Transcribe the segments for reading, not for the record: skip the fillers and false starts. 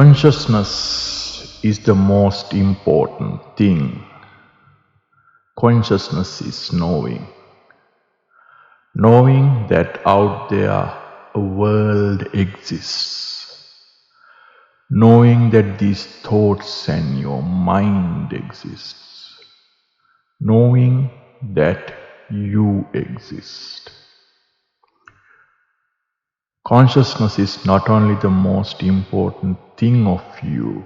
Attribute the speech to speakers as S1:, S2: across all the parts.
S1: Consciousness is the most important thing. Consciousness is knowing. Knowing that out there a world exists. Knowing that these thoughts and your mind exists. Knowing that you exist. Consciousness is not only the most important thing of you,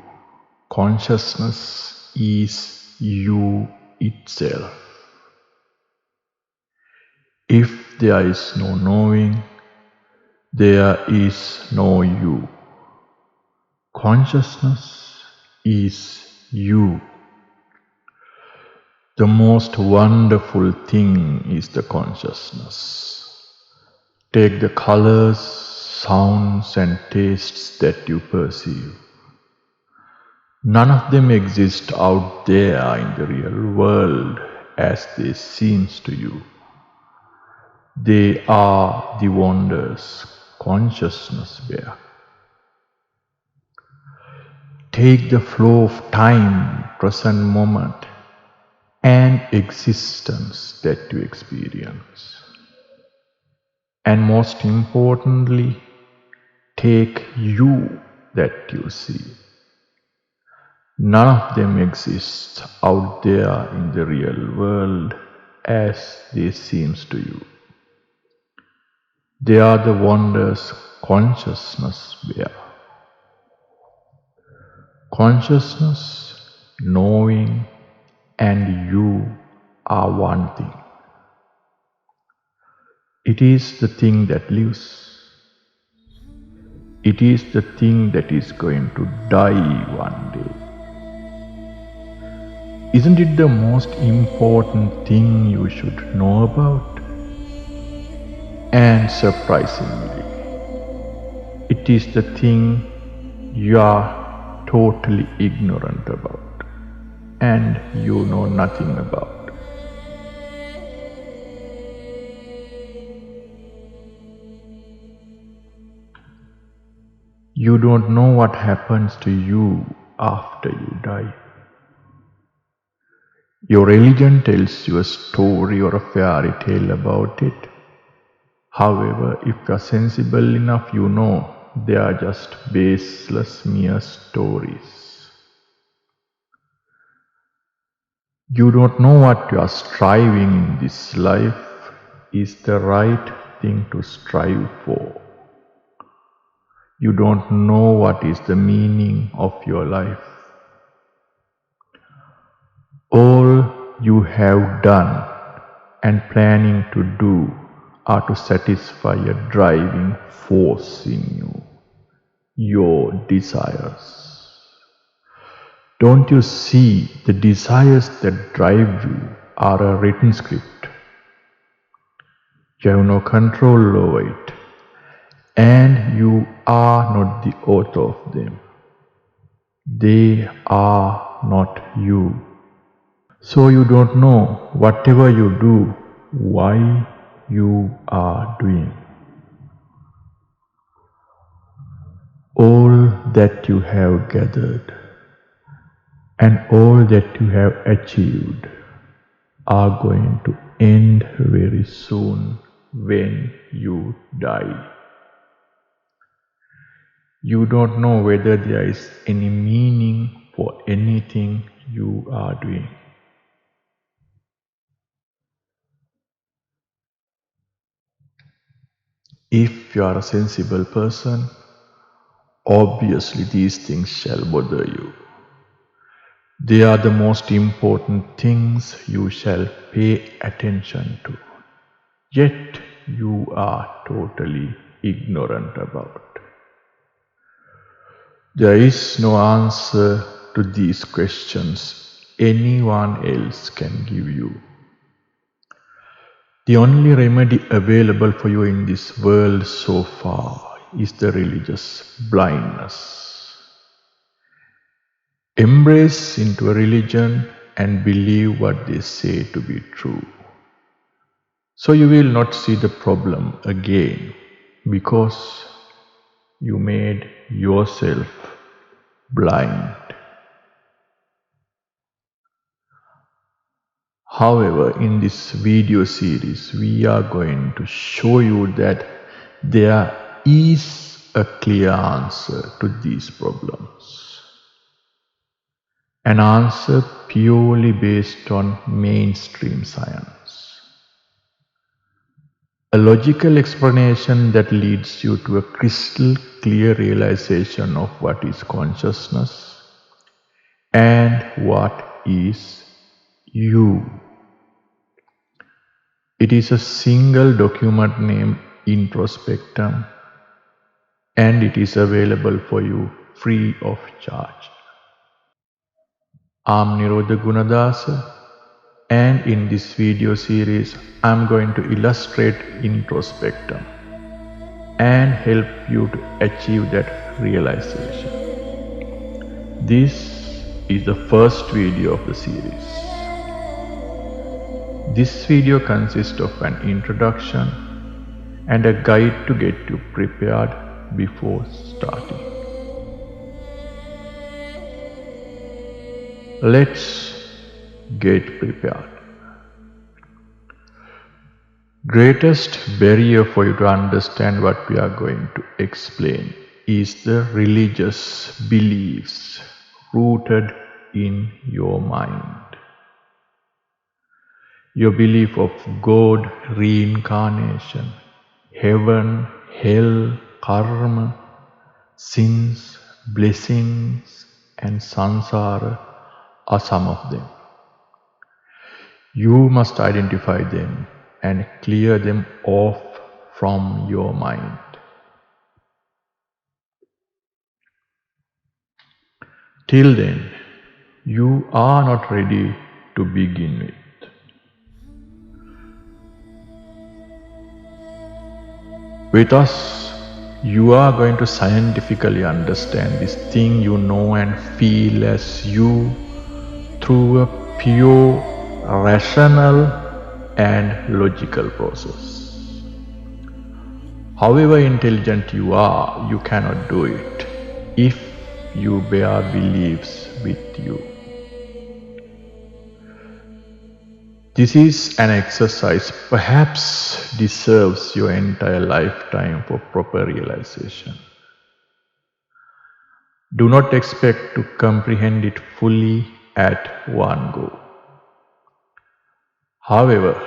S1: consciousness is you itself. If there is no knowing, there is no you. Consciousness is you. The most wonderful thing is the consciousness. Take the colors, sounds and tastes that you perceive. None of them exist out there in the real world as they seem to you. They are the wonders consciousness bear. Take the flow of time, present moment, and existence that you experience. And most importantly, take you that you see. None of them exist out there in the real world as they seem to you. They are the wonders consciousness bear. Consciousness, knowing, and you are one thing. It is the thing that lives. It is the thing that is going to die one day. Isn't it the most important thing you should know about? And surprisingly, it is the thing you are totally ignorant about and you know nothing about. You don't know what happens to you after you die. Your religion tells you a story or a fairy tale about it. However, if you are sensible enough, you know they are just baseless mere stories. You don't know what you are striving in this life is the right thing to strive for. You don't know what is the meaning of your life. All you have done and planning to do are to satisfy a driving force in you, your desires. Don't you see the desires that drive you are a written script? You have no control over it, and you are not the author of them. They are not you. So you don't know whatever you do, why you are doing. All that you have gathered and all that you have achieved are going to end very soon when you die. You don't know whether there is any meaning for anything you are doing. If you are a sensible person, obviously these things shall bother you. They are the most important things you shall pay attention to. Yet you are totally ignorant about. There is no answer to these questions anyone else can give you. The only remedy available for you in this world so far is the religious blindness. Embrace into a religion and believe what they say to be true. So you will not see the problem again because you made yourself blind. However, in this video series, we are going to show you that there is a clear answer to these problems. An answer purely based on mainstream science. A logical explanation that leads you to a crystal clear realization of what is consciousness and what is you. It is a single document named Introspectum, and it is available for you free of charge. I'm Nirodha Gunadasa, and in this video series I'm going to illustrate Introspectum and help you to achieve that realization. This is the first video of the series. This video consists of an introduction and a guide to get you prepared before starting. Let's get prepared. Greatest barrier for you to understand what we are going to explain is the religious beliefs rooted in your mind. Your belief of God, reincarnation, heaven, hell, karma, sins, blessings, and samsara are some of them. You must identify them and clear them off from your mind. Till then, you are not ready to begin with. With us, you are going to scientifically understand this thing you know and feel as you through a pure, rational and logical process. However intelligent you are, you cannot do it if you bear beliefs with you. This is an exercise perhaps deserves your entire lifetime for proper realization. Do not expect to comprehend it fully at one go. However,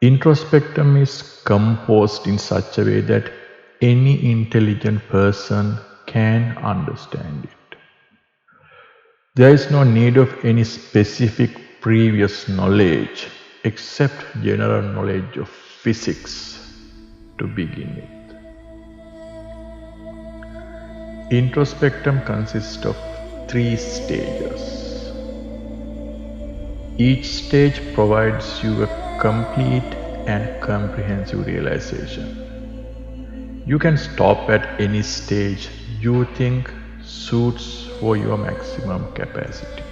S1: introspectum is composed in such a way that any intelligent person can understand it. There is no need of any specific previous knowledge except general knowledge of physics to begin with. Introspectum consists of 3 stages. Each stage provides you a complete and comprehensive realization. You can stop at any stage you think suits for your maximum capacity.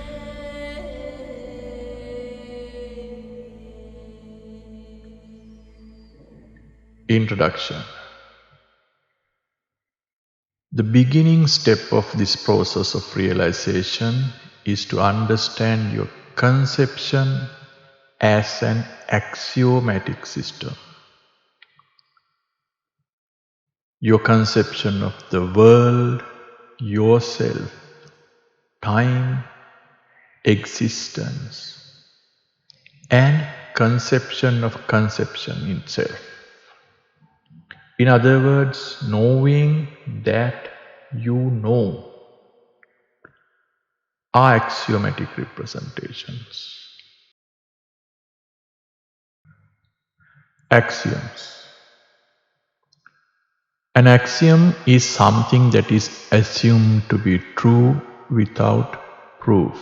S1: Introduction. The beginning step of this process of realization is to understand your conception as an axiomatic system. Your conception of the world, yourself, time, existence, and conception of conception itself. In other words, knowing that you know are axiomatic representations. Axioms. An axiom is something that is assumed to be true without proof.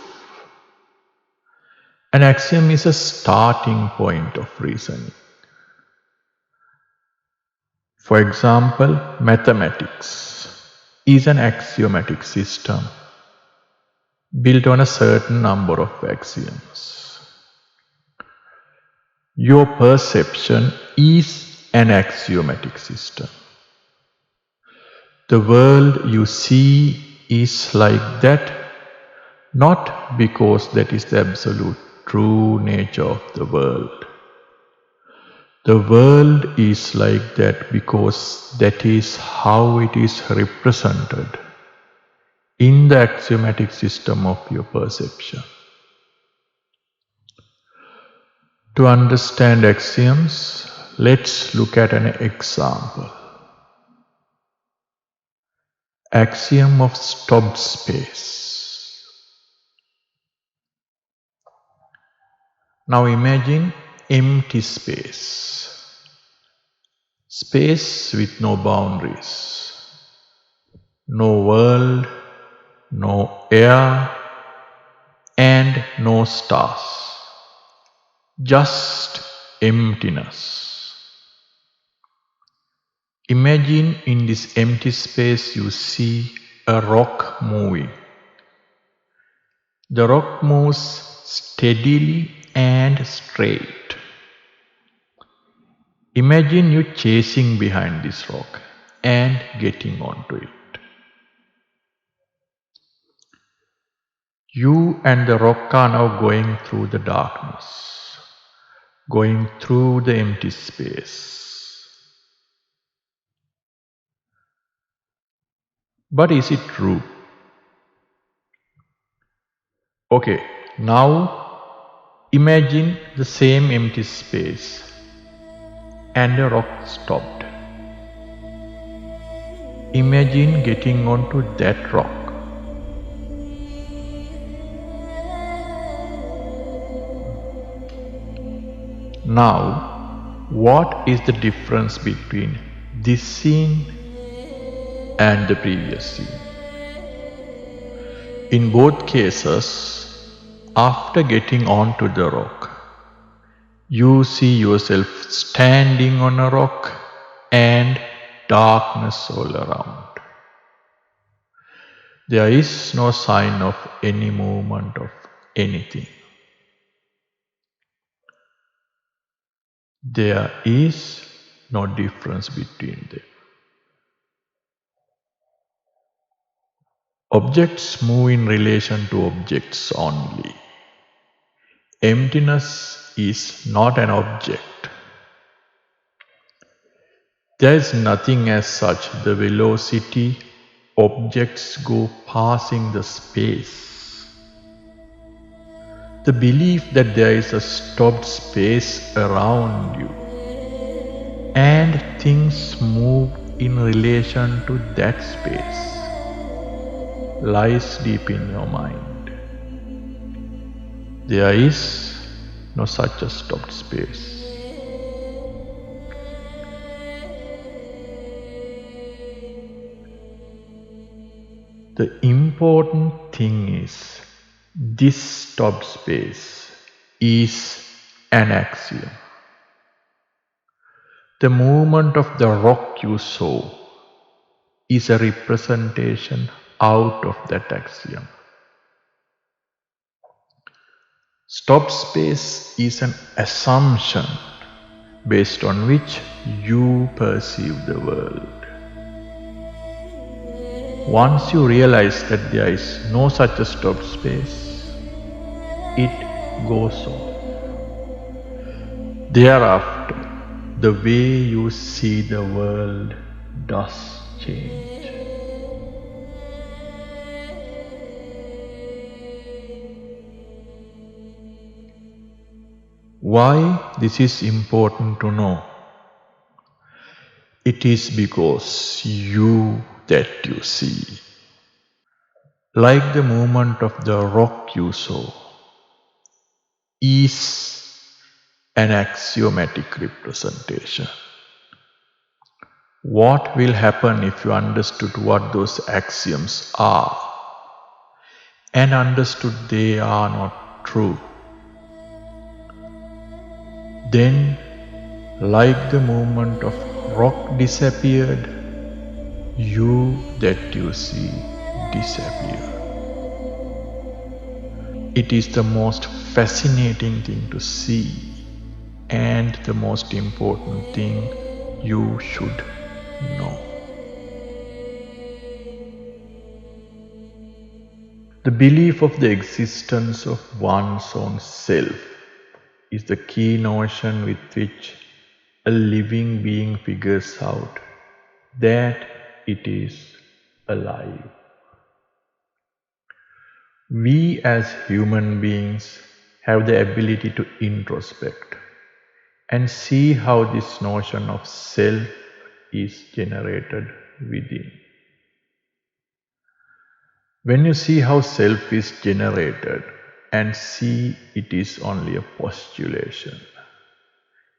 S1: An axiom is a starting point of reasoning. For example, mathematics is an axiomatic system built on a certain number of axioms. Your perception is an axiomatic system. The world you see is like that, not because that is the absolute true nature of the world. The world is like that because that is how it is represented in the axiomatic system of your perception. To understand axioms, let's look at an example. Axiom of stopped space. Now imagine empty space. Space with no boundaries. No world, no air, and no stars. Just emptiness. Imagine in this empty space you see a rock moving. The rock moves steadily and straight. Imagine you chasing behind this rock and getting onto it. You and the rock are now going through the darkness, going through the empty space. But is it true? Okay, now imagine the same empty space and the rock stopped. Imagine getting onto that rock. Now, what is the difference between this scene and the previous scene? In both cases, after getting onto the rock, you see yourself standing on a rock and darkness all around. There is no sign of any movement of anything. There is no difference between them. Objects move in relation to objects only. Emptiness is not an object. There is nothing as such. The velocity objects go passing the space. The belief that there is a stopped space around you and things move in relation to that space lies deep in your mind. There is no such a stopped space. The important thing is this stopped space is an axiom. The movement of the rock you saw is a representation out of that axiom. Stopped space is an assumption based on which you perceive the world. Once you realize that there is no such a stopped space, it goes off. Thereafter, the way you see the world does change. Why this is important to know? It is because you that you see, like the movement of the rock you saw, is an axiomatic representation. What will happen if you understood what those axioms are and understood they are not true? Then, like the movement of rock disappeared, you that you see disappear. It is the most fascinating thing to see and the most important thing you should know. The belief of the existence of one's own self is the key notion with which a living being figures out that it is alive. We as human beings have the ability to introspect and see how this notion of self is generated within. When you see how self is generated and see it is only a postulation,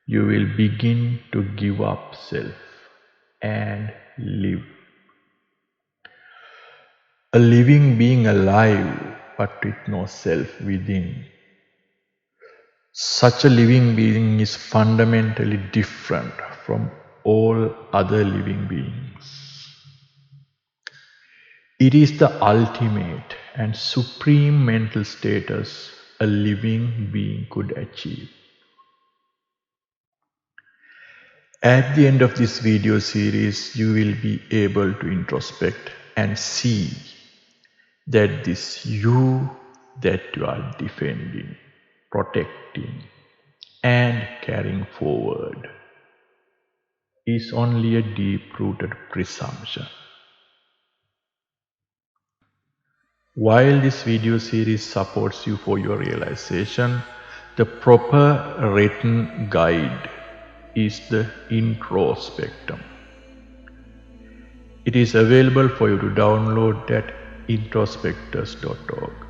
S1: you will begin to give up self and live. A living being alive but with no self within. Such a living being is fundamentally different from all other living beings. It is the ultimate and supreme mental status a living being could achieve. At the end of this video series, you will be able to introspect and see that this you that you are defending, protecting, and carrying forward is only a deep-rooted presumption. While this video series supports you for your realization, the proper written guide is the Introspectum. It is available for you to download at introspectors.org.